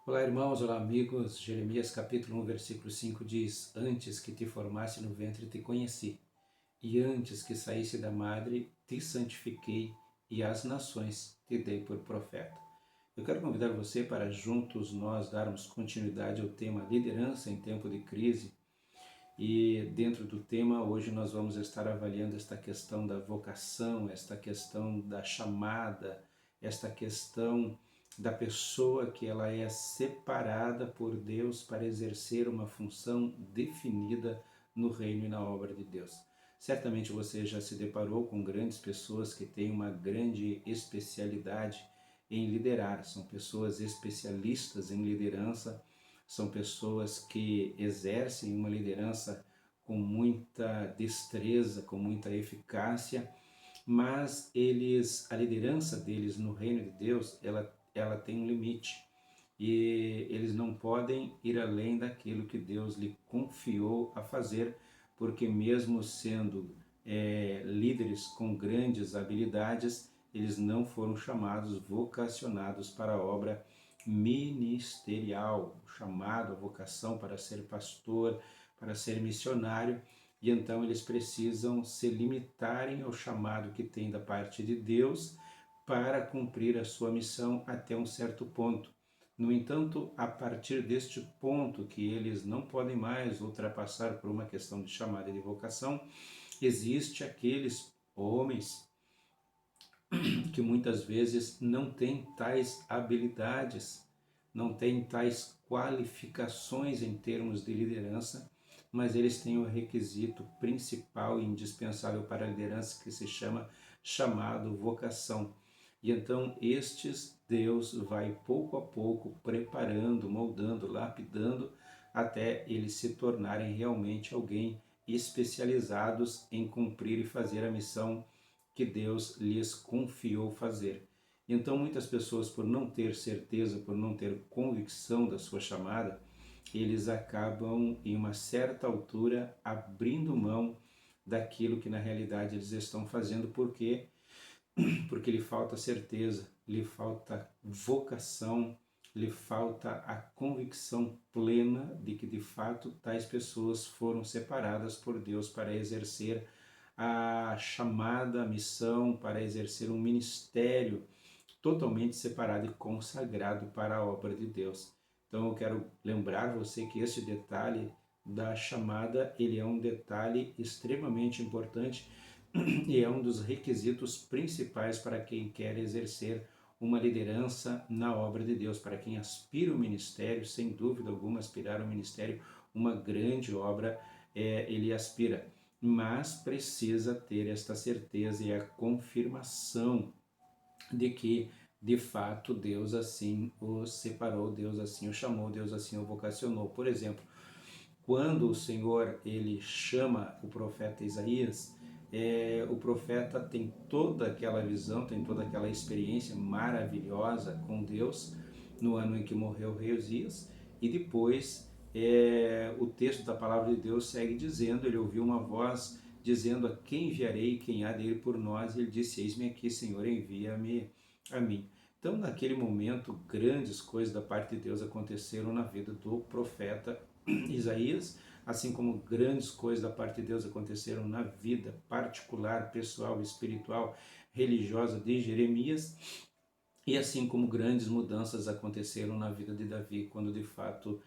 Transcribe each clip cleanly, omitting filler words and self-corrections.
Olá, irmãos, olá, amigos. Jeremias capítulo 1, versículo 5 diz: Antes que te formasse no ventre te conheci, e antes que saísse da madre te santifiquei, e às nações te dei por profeta. Eu quero convidar você para juntos nós darmos continuidade ao tema liderança em tempo de crise. E dentro do tema, hoje nós vamos estar avaliando esta questão da vocação, esta questão da chamada, esta questão da pessoa que ela é separada por Deus para exercer uma função definida no reino e na obra de Deus. Certamente você já se deparou com grandes pessoas que têm uma grande especialidade em liderar, são pessoas especialistas em liderança, são pessoas que exercem uma liderança com muita destreza, com muita eficácia, mas a liderança deles no reino de Deus, ela tem um limite e eles não podem ir além daquilo que Deus lhe confiou a fazer, porque mesmo sendo líderes com grandes habilidades, eles não foram chamados, vocacionados para a obra ministerial, chamado, a vocação para ser pastor, para ser missionário, e então eles precisam se limitarem ao chamado que tem da parte de Deus para cumprir a sua missão até um certo ponto. No entanto, a partir deste ponto que eles não podem mais ultrapassar por uma questão de chamada e de vocação, existe aqueles homens que muitas vezes não têm tais habilidades, não têm tais qualificações em termos de liderança, mas eles têm o requisito principal e indispensável para a liderança que se chama chamado vocação. E então estes Deus vai pouco a pouco preparando, moldando, lapidando, até eles se tornarem realmente alguém especializados em cumprir e fazer a missão que Deus lhes confiou fazer. Então muitas pessoas, por não ter certeza, por não ter convicção da sua chamada, eles acabam em uma certa altura abrindo mão daquilo que na realidade eles estão fazendo, porque lhe falta certeza, lhe falta vocação, lhe falta a convicção plena de que de fato tais pessoas foram separadas por Deus para exercer a chamada, a missão, para exercer um ministério totalmente separado e consagrado para a obra de Deus. Então eu quero lembrar você que esse detalhe da chamada, ele é um detalhe extremamente importante e é um dos requisitos principais para quem quer exercer uma liderança na obra de Deus, para quem aspira ao ministério, sem dúvida alguma, aspirar ao ministério, uma grande obra, ele aspira, mas precisa ter esta certeza e a confirmação de que de fato Deus assim o separou, Deus assim o chamou, Deus assim o vocacionou. Por exemplo, quando o Senhor ele chama o profeta Isaías, o profeta tem toda aquela visão, tem toda aquela experiência maravilhosa com Deus no ano em que morreu o rei Uzias, e depois o texto da palavra de Deus segue dizendo, ele ouviu uma voz dizendo: a quem enviarei, quem há de ir por nós? E ele disse: eis-me aqui, Senhor, envia-me a mim. Então, naquele momento, grandes coisas da parte de Deus aconteceram na vida do profeta Isaías, assim como grandes coisas da parte de Deus aconteceram na vida particular, pessoal, espiritual, religiosa de Jeremias, e assim como grandes mudanças aconteceram na vida de Davi, quando de fato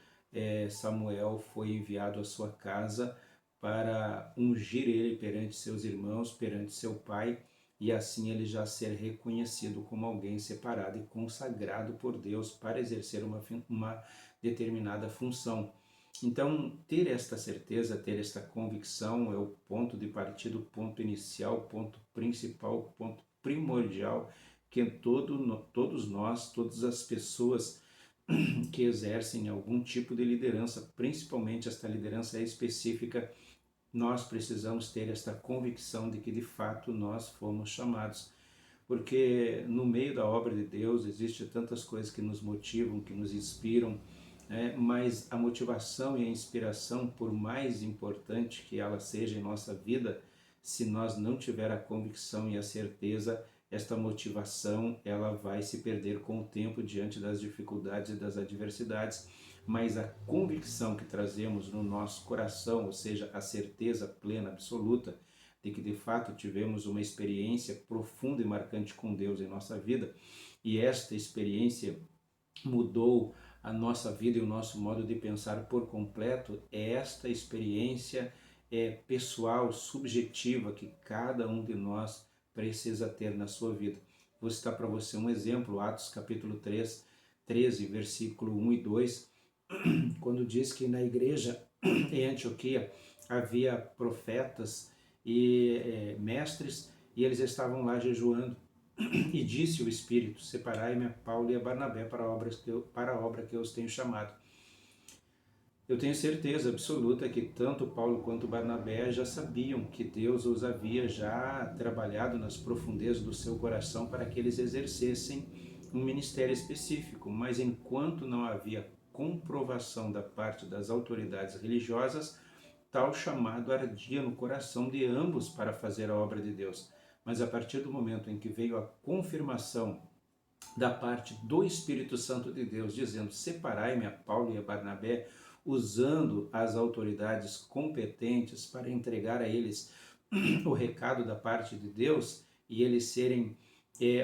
Samuel foi enviado à sua casa para ungir ele perante seus irmãos, perante seu pai, e assim ele já ser reconhecido como alguém separado e consagrado por Deus para exercer uma determinada função. Então, ter esta certeza, ter esta convicção é o ponto de partida, o ponto inicial, o ponto principal, o ponto primordial que todos nós, todas as pessoas que exercem algum tipo de liderança, principalmente esta liderança específica, nós precisamos ter esta convicção de que de fato nós fomos chamados. Porque no meio da obra de Deus existe tantas coisas que nos motivam, que nos inspiram, mas a motivação e a inspiração, por mais importante que ela seja em nossa vida, se nós não tiver a convicção e a certeza, esta motivação ela vai se perder com o tempo diante das dificuldades e das adversidades, mas a convicção que trazemos no nosso coração, ou seja, a certeza plena, absoluta, de que de fato tivemos uma experiência profunda e marcante com Deus em nossa vida, e esta experiência mudou a nossa vida e o nosso modo de pensar por completo, é esta experiência pessoal, subjetiva, que cada um de nós precisa ter na sua vida. Vou citar para você um exemplo, Atos capítulo 3, 13, versículo 1 e 2, quando diz que na igreja em Antioquia havia profetas e mestres, e eles estavam lá jejuando. E disse o Espírito: separai-me a Paulo e a Barnabé para a obra que eu os tenho chamado. Eu tenho certeza absoluta que tanto Paulo quanto Barnabé já sabiam que Deus os havia já trabalhado nas profundezas do seu coração para que eles exercessem um ministério específico, mas enquanto não havia comprovação da parte das autoridades religiosas, tal chamado ardia no coração de ambos para fazer a obra de Deus. Mas a partir do momento em que veio a confirmação da parte do Espírito Santo de Deus, dizendo: separai-me a Paulo e a Barnabé, usando as autoridades competentes para entregar a eles o recado da parte de Deus e eles serem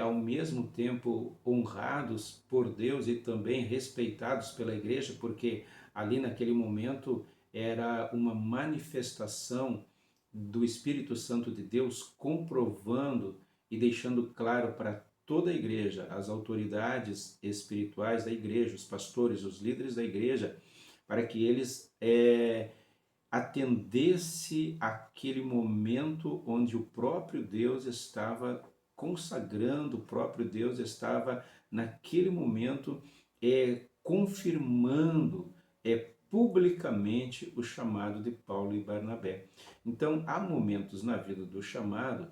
ao mesmo tempo honrados por Deus e também respeitados pela igreja, porque ali naquele momento era uma manifestação do Espírito Santo de Deus comprovando e deixando claro para toda a igreja, as autoridades espirituais da igreja, os pastores, os líderes da igreja, para que eles atendesse aquele momento onde o próprio Deus estava consagrando, o próprio Deus estava naquele momento confirmando publicamente o chamado de Paulo e Barnabé. Então, há momentos na vida do chamado,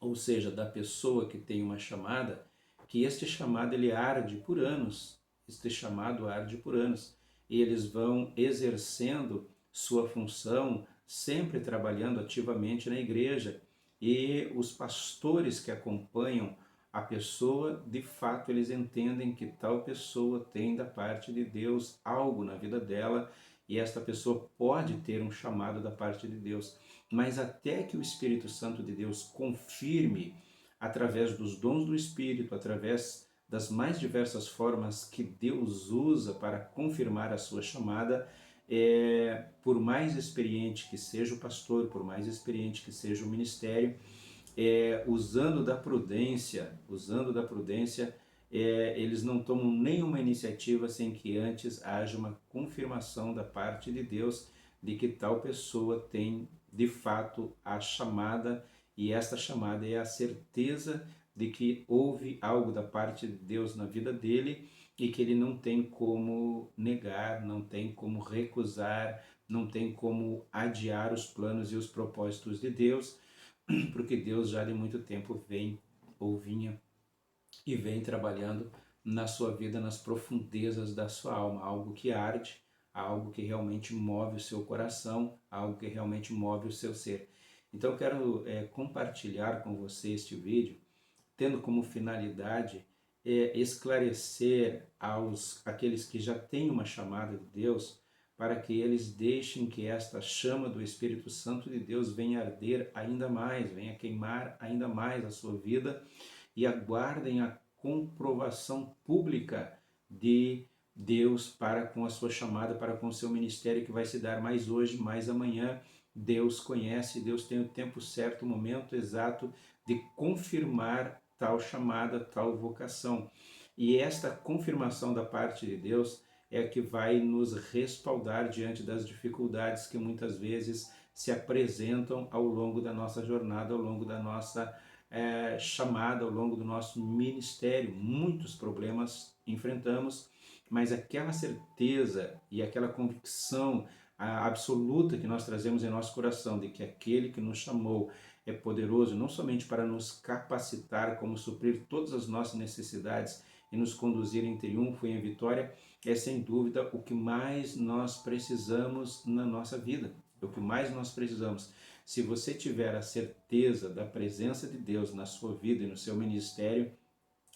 ou seja, da pessoa que tem uma chamada, que este chamado ele arde por anos, este chamado arde por anos, e eles vão exercendo sua função, sempre trabalhando ativamente na igreja, e os pastores que acompanham a pessoa, de fato, eles entendem que tal pessoa tem da parte de Deus algo na vida dela, e esta pessoa pode ter um chamado da parte de Deus. Mas até que o Espírito Santo de Deus confirme, através dos dons do Espírito, através das mais diversas formas que Deus usa para confirmar a sua chamada, por mais experiente que seja o pastor, por mais experiente que seja o ministério, usando da prudência, eles não tomam nenhuma iniciativa sem que antes haja uma confirmação da parte de Deus de que tal pessoa tem de fato a chamada, e esta chamada é a certeza de que houve algo da parte de Deus na vida dele e que ele não tem como negar, não tem como recusar, não tem como adiar os planos e os propósitos de Deus, porque Deus já de muito tempo vem ou vinha e vem trabalhando na sua vida, nas profundezas da sua alma, algo que arde, algo que realmente move o seu coração, algo que realmente move o seu ser. Então eu quero compartilhar com você este vídeo, tendo como finalidade esclarecer aqueles que já têm uma chamada de Deus, para que eles deixem que esta chama do Espírito Santo de Deus venha arder ainda mais, venha queimar ainda mais a sua vida, e aguardem a comprovação pública de Deus para com a sua chamada, para com o seu ministério, que vai se dar mais hoje, mais amanhã. Deus conhece, Deus tem o tempo certo, o momento exato de confirmar tal chamada, tal vocação. E esta confirmação da parte de Deus é que vai nos respaldar diante das dificuldades que muitas vezes se apresentam ao longo da nossa jornada, ao longo da nossa chamada, ao longo do nosso ministério. Muitos problemas enfrentamos, mas aquela certeza e aquela convicção absoluta que nós trazemos em nosso coração de que aquele que nos chamou é poderoso não somente para nos capacitar, como suprir todas as nossas necessidades e nos conduzir em triunfo e em vitória, é sem dúvida o que mais nós precisamos na nossa vida, o que mais nós precisamos. Se você tiver a certeza da presença de Deus na sua vida e no seu ministério,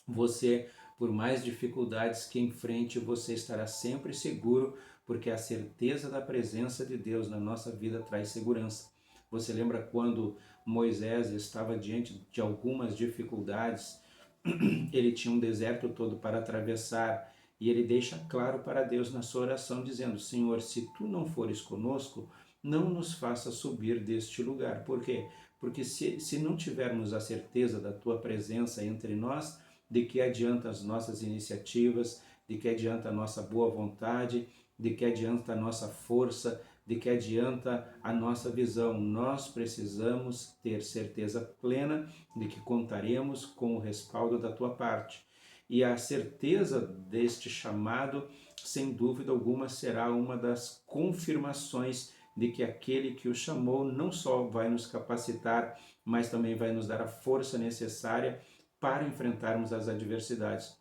você, por mais dificuldades que enfrente, você estará sempre seguro, porque a certeza da presença de Deus na nossa vida traz segurança. Você lembra quando Moisés estava diante de algumas dificuldades, ele tinha um deserto todo para atravessar, e ele deixa claro para Deus na sua oração, dizendo: Senhor, se tu não fores conosco, não nos faça subir deste lugar. Por quê? Porque se não tivermos a certeza da tua presença entre nós, de que adianta as nossas iniciativas, de que adianta a nossa boa vontade, de que adianta a nossa força, de que adianta a nossa visão. Nós precisamos ter certeza plena de que contaremos com o respaldo da tua parte. E a certeza deste chamado, sem dúvida alguma, será uma das confirmações de que aquele que o chamou não só vai nos capacitar, mas também vai nos dar a força necessária para enfrentarmos as adversidades.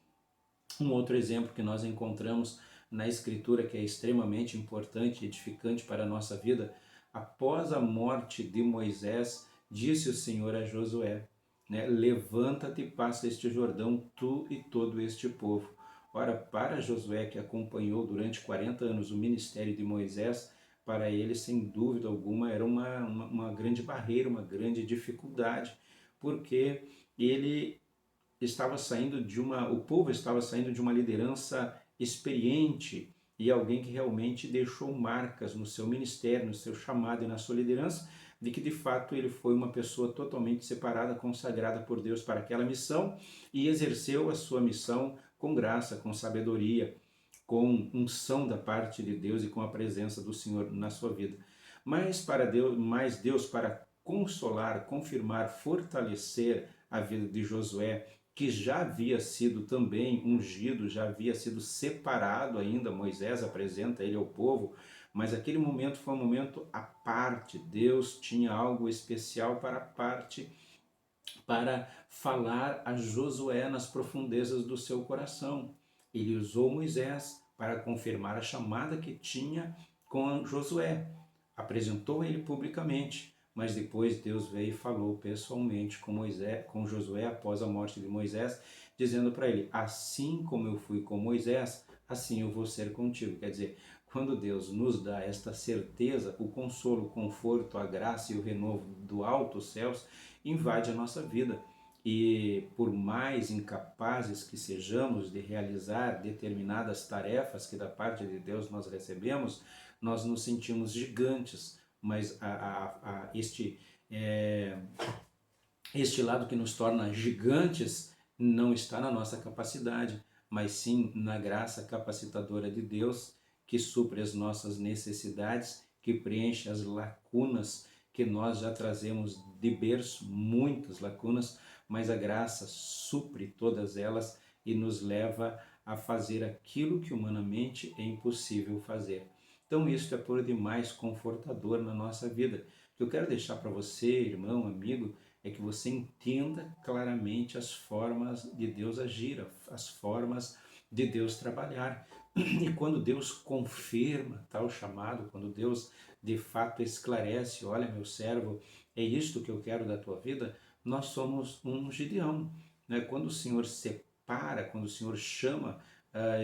Um outro exemplo que nós encontramos na Escritura, que é extremamente importante e edificante para a nossa vida: após a morte de Moisés, disse o Senhor a Josué, né, levanta-te e passa este Jordão, tu e todo este povo. Ora, para Josué, que acompanhou durante 40 anos o ministério de Moisés, para ele, sem dúvida alguma, era uma grande barreira, uma grande dificuldade, porque ele estava saindo o povo estava saindo de uma liderança experiente e alguém que realmente deixou marcas no seu ministério, no seu chamado e na sua liderança, de que de fato ele foi uma pessoa totalmente separada, consagrada por Deus para aquela missão e exerceu a sua missão com graça, com sabedoria, com unção da parte de Deus e com a presença do Senhor na sua vida. Mas Deus para consolar, confirmar, fortalecer a vida de Josué, que já havia sido também ungido, já havia sido separado ainda, Moisés apresenta ele ao povo, mas aquele momento foi um momento à parte. Deus tinha algo especial para a parte, para falar a Josué nas profundezas do seu coração. Ele usou Moisés para confirmar a chamada que tinha com Josué, apresentou ele publicamente, mas depois Deus veio e falou pessoalmente com Josué após a morte de Moisés, dizendo para ele: assim como eu fui com Moisés, assim eu vou ser contigo. Quer dizer, quando Deus nos dá esta certeza, o consolo, o conforto, a graça e o renovo do alto os céus invade a nossa vida. E por mais incapazes que sejamos de realizar determinadas tarefas que da parte de Deus nós recebemos, nós nos sentimos gigantes, mas este lado que nos torna gigantes não está na nossa capacidade, mas sim na graça capacitadora de Deus, que supre as nossas necessidades, que preenche as lacunas que nós já trazemos de berço, muitas lacunas, mas a graça supre todas elas e nos leva a fazer aquilo que humanamente é impossível fazer. Então isso é por demais confortador na nossa vida. O que eu quero deixar para você, irmão, amigo, é que você entenda claramente as formas de Deus agir, as formas de Deus trabalhar. E quando Deus confirma tal chamado, quando Deus de fato esclarece: olha, meu servo, é isto que eu quero da tua vida, nós somos um Gideão, né? Quando o Senhor separa, quando o Senhor chama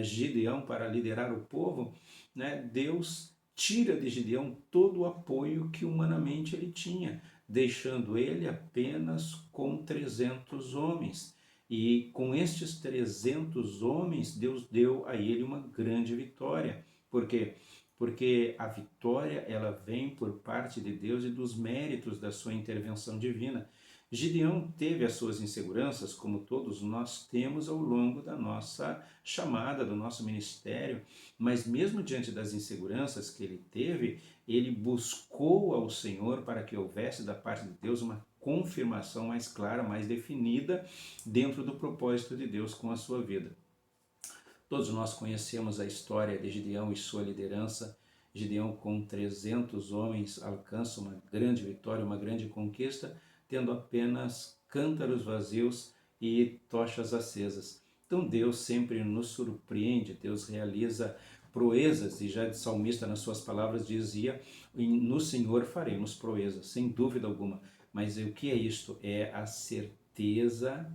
Gideão para liderar o povo, né, Deus tira de Gideão todo o apoio que humanamente ele tinha, deixando ele apenas com 300 homens. E com estes 300 homens, Deus deu a ele uma grande vitória. Por quê? Porque a vitória ela vem por parte de Deus e dos méritos da sua intervenção divina. Gideão teve as suas inseguranças, como todos nós temos ao longo da nossa chamada, do nosso ministério, mas mesmo diante das inseguranças que ele teve, ele buscou ao Senhor para que houvesse da parte de Deus uma confirmação mais clara, mais definida dentro do propósito de Deus com a sua vida. Todos nós conhecemos a história de Gideão e sua liderança. Gideão, com 300 homens, alcança uma grande vitória, uma grande conquista, tendo apenas cântaros vazios e tochas acesas. Então Deus sempre nos surpreende, Deus realiza proezas, e já de salmista nas suas palavras dizia, no Senhor faremos proezas, sem dúvida alguma. Mas o que é isto? É a certeza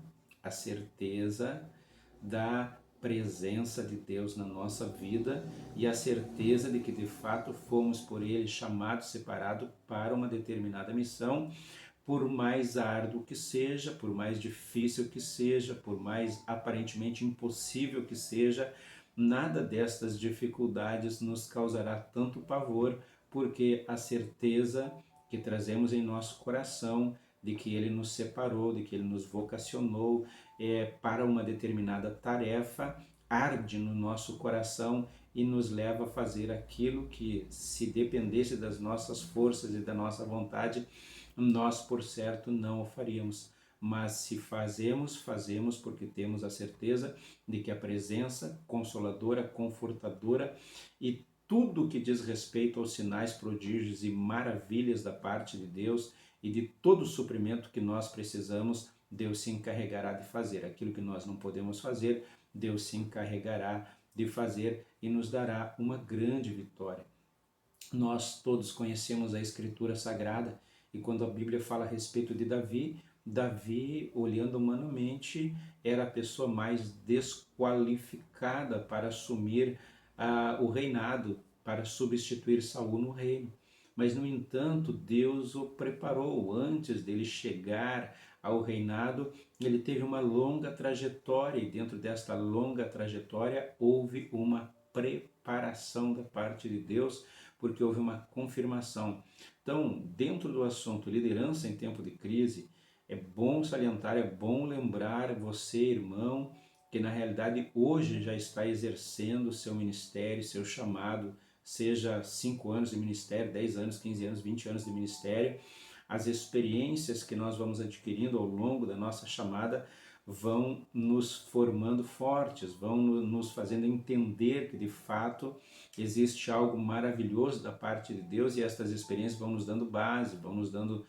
da presença de Deus na nossa vida e a certeza de que de fato fomos por Ele chamados, separados para uma determinada missão, por mais árduo que seja, por mais difícil que seja, por mais aparentemente impossível que seja, nada destas dificuldades nos causará tanto pavor, porque a certeza que trazemos em nosso coração de que Ele nos separou, de que Ele nos vocacionou para uma determinada tarefa, arde no nosso coração e nos leva a fazer aquilo que, se dependesse das nossas forças e da nossa vontade, nós, por certo, não o faríamos. Mas se fazemos, fazemos porque temos a certeza de que a presença consoladora, confortadora e tudo que diz respeito aos sinais, prodígios e maravilhas da parte de Deus e de todo o suprimento que nós precisamos, Deus se encarregará de fazer. Aquilo que nós não podemos fazer, Deus se encarregará de fazer e nos dará uma grande vitória. Nós todos conhecemos a Escritura Sagrada e quando a Bíblia fala a respeito de Davi, Davi, olhando humanamente, era a pessoa mais desqualificada para assumir o reinado, para substituir Saul no reino. Mas, no entanto, Deus o preparou. Antes dele chegar ao reinado, ele teve uma longa trajetória e dentro desta longa trajetória houve uma preparação da parte de Deus, porque houve uma confirmação. Então, dentro do assunto liderança em tempo de crise, é bom salientar, é bom lembrar você, irmão, que na realidade hoje já está exercendo seu ministério, seu chamado, seja 5 anos de ministério, 10 anos, 15 anos, 20 anos de ministério. As experiências que nós vamos adquirindo ao longo da nossa chamada vão nos formando fortes, vão nos fazendo entender que de fato existe algo maravilhoso da parte de Deus e estas experiências vão nos dando base, vão nos dando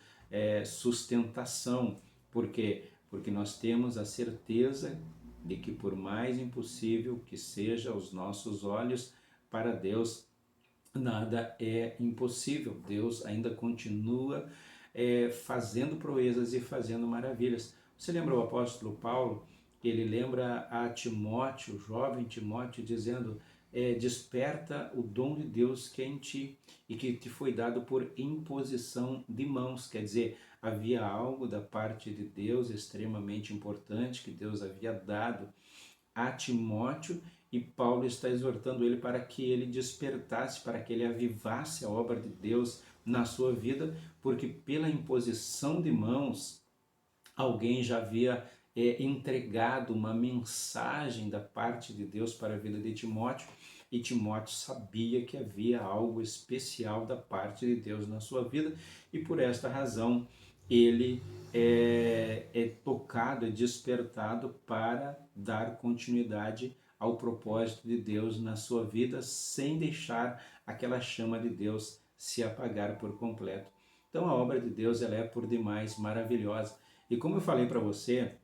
sustentação. Por quê? Porque nós temos a certeza de que por mais impossível que seja aos nossos olhos, para Deus nada é impossível. Deus ainda continua fazendo proezas e fazendo maravilhas. Você lembra o apóstolo Paulo? Ele lembra a Timóteo, o jovem Timóteo, dizendo: desperta o dom de Deus que é em ti e que te foi dado por imposição de mãos. Quer dizer, havia algo da parte de Deus extremamente importante que Deus havia dado a Timóteo e Paulo está exortando ele para que ele despertasse, para que ele avivasse a obra de Deus na sua vida, porque pela imposição de mãos alguém já havia entregado uma mensagem da parte de Deus para a vida de Timóteo, e Timóteo sabia que havia algo especial da parte de Deus na sua vida, e por esta razão ele é tocado, é despertado para dar continuidade ao propósito de Deus na sua vida, sem deixar aquela chama de Deus se apagar por completo. Então a obra de Deus ela é por demais maravilhosa. E como eu falei para você,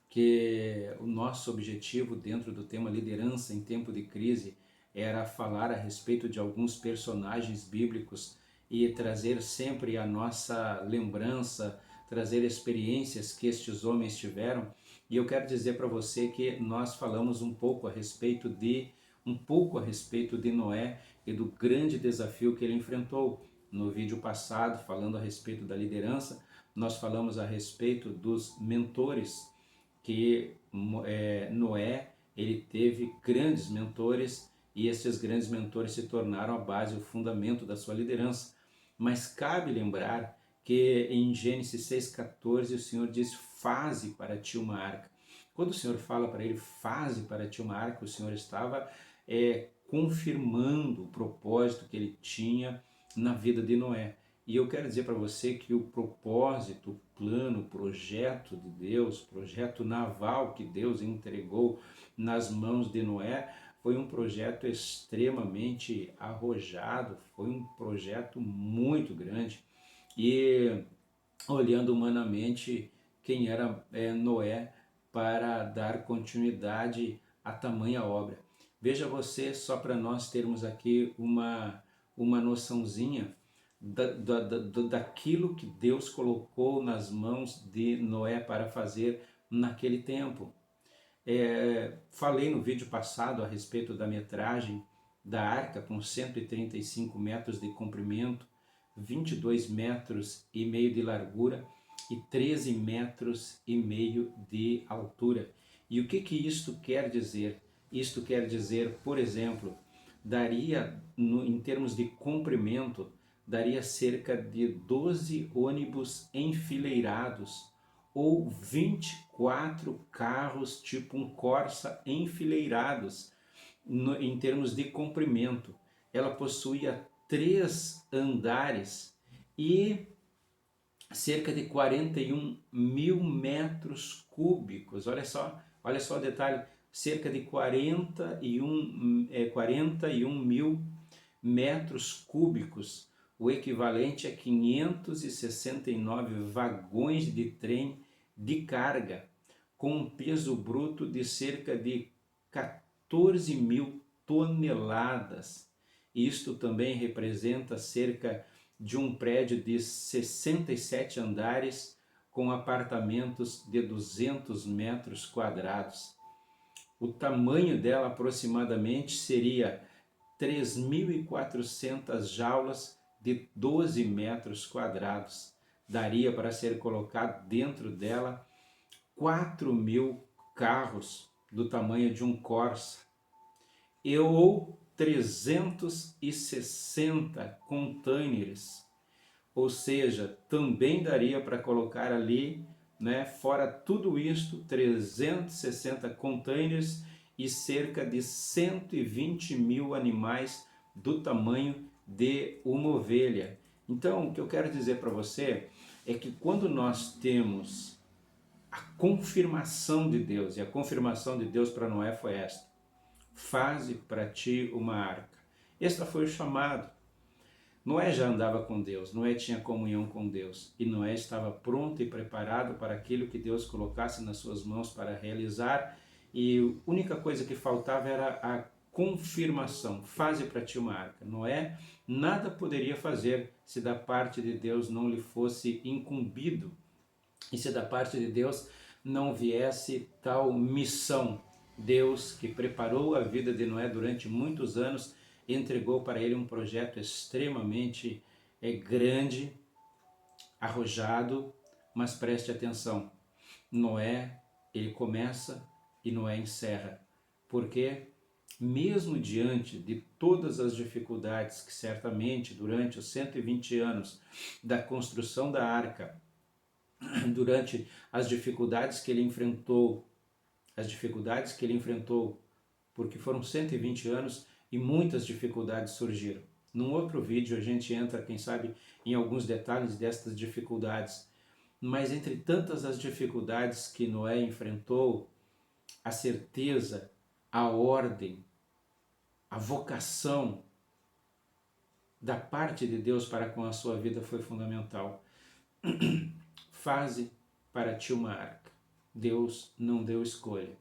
que o nosso objetivo dentro do tema liderança em tempo de crise era falar a respeito de alguns personagens bíblicos e trazer sempre a nossa lembrança, trazer experiências que estes homens tiveram. E eu quero dizer para você que nós falamos um pouco a respeito de Noé e do grande desafio que ele enfrentou. No vídeo passado, falando a respeito da liderança, nós falamos a respeito dos mentores, que Noé ele teve grandes mentores e esses grandes mentores se tornaram a base, o fundamento da sua liderança. Mas cabe lembrar que em Gênesis 6,14 o Senhor diz: faze para ti uma arca. Quando o Senhor fala para ele: faze para ti uma arca, o Senhor estava confirmando o propósito que ele tinha na vida de Noé. E eu quero dizer para você que o propósito, o plano, o projeto de Deus, o projeto naval que Deus entregou nas mãos de Noé, foi um projeto extremamente arrojado, foi um projeto muito grande. E olhando humanamente quem era Noé, para dar continuidade a tamanha obra. Veja você, só para nós termos aqui uma noçãozinha daquilo que Deus colocou nas mãos de Noé para fazer naquele tempo. Falei no vídeo passado a respeito da metragem da arca, com 135 metros de comprimento, 22 metros e meio de largura e 13 metros e meio de altura. E o que isto quer dizer? Isto quer dizer, por exemplo, daria, em termos de comprimento, daria cerca de 12 ônibus enfileirados, ou 24 carros tipo um Corsa enfileirados em termos de comprimento. Ela possuía 3 andares e cerca de 41 mil metros cúbicos. Olha só o detalhe, cerca de 41 mil metros cúbicos, o equivalente a 569 vagões de trem de carga, com um peso bruto de cerca de 14 mil toneladas. Isto também representa cerca de um prédio de 67 andares, com apartamentos de 200 metros quadrados. O tamanho dela aproximadamente seria 3.400 jaulas de 12 metros quadrados. Daria para ser colocado dentro dela 4.000 carros do tamanho de um Corsa, ou 360 containers, ou seja, também daria para colocar ali, fora tudo isto, 360 containers e cerca de 120 mil animais do tamanho de uma ovelha. Então, o que eu quero dizer para você é que quando nós temos a confirmação de Deus, e a confirmação de Deus para Noé foi esta: faze para ti uma arca. Este foi o chamado. Noé já andava com Deus, Noé tinha comunhão com Deus, e Noé estava pronto e preparado para aquilo que Deus colocasse nas suas mãos para realizar, e a única coisa que faltava era a confirmação: faze para ti uma arca. Noé nada poderia fazer se da parte de Deus não lhe fosse incumbido, e se da parte de Deus não viesse tal missão. Deus, que preparou a vida de Noé durante muitos anos, entregou para ele um projeto extremamente grande, arrojado, mas preste atenção: Noé, ele começa e Noé encerra, porque mesmo diante de todas as dificuldades que certamente durante os 120 anos da construção da arca, durante as dificuldades que ele enfrentou, porque foram 120 anos e muitas dificuldades surgiram. Num outro vídeo a gente entra, quem sabe, em alguns detalhes destas dificuldades. Mas entre tantas as dificuldades que Noé enfrentou, a certeza, a ordem, a vocação da parte de Deus para com a sua vida foi fundamental. Faze para ti uma arca. Deus não deu escolha.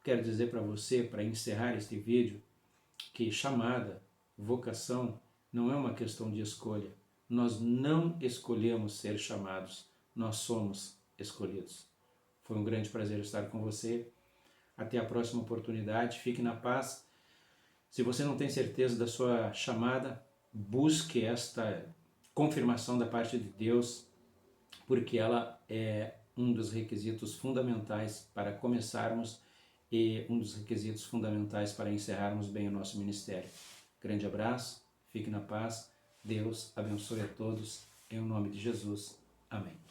Quero dizer para você, para encerrar este vídeo, que chamada, vocação, não é uma questão de escolha. Nós não escolhemos ser chamados, nós somos escolhidos. Foi um grande prazer estar com você. Até a próxima oportunidade. Fique na paz. Se você não tem certeza da sua chamada, busque esta confirmação da parte de Deus, porque ela é um dos requisitos fundamentais para começarmos e um dos requisitos fundamentais para encerrarmos bem o nosso ministério. Grande abraço, fique na paz, Deus abençoe a todos, em nome de Jesus. Amém.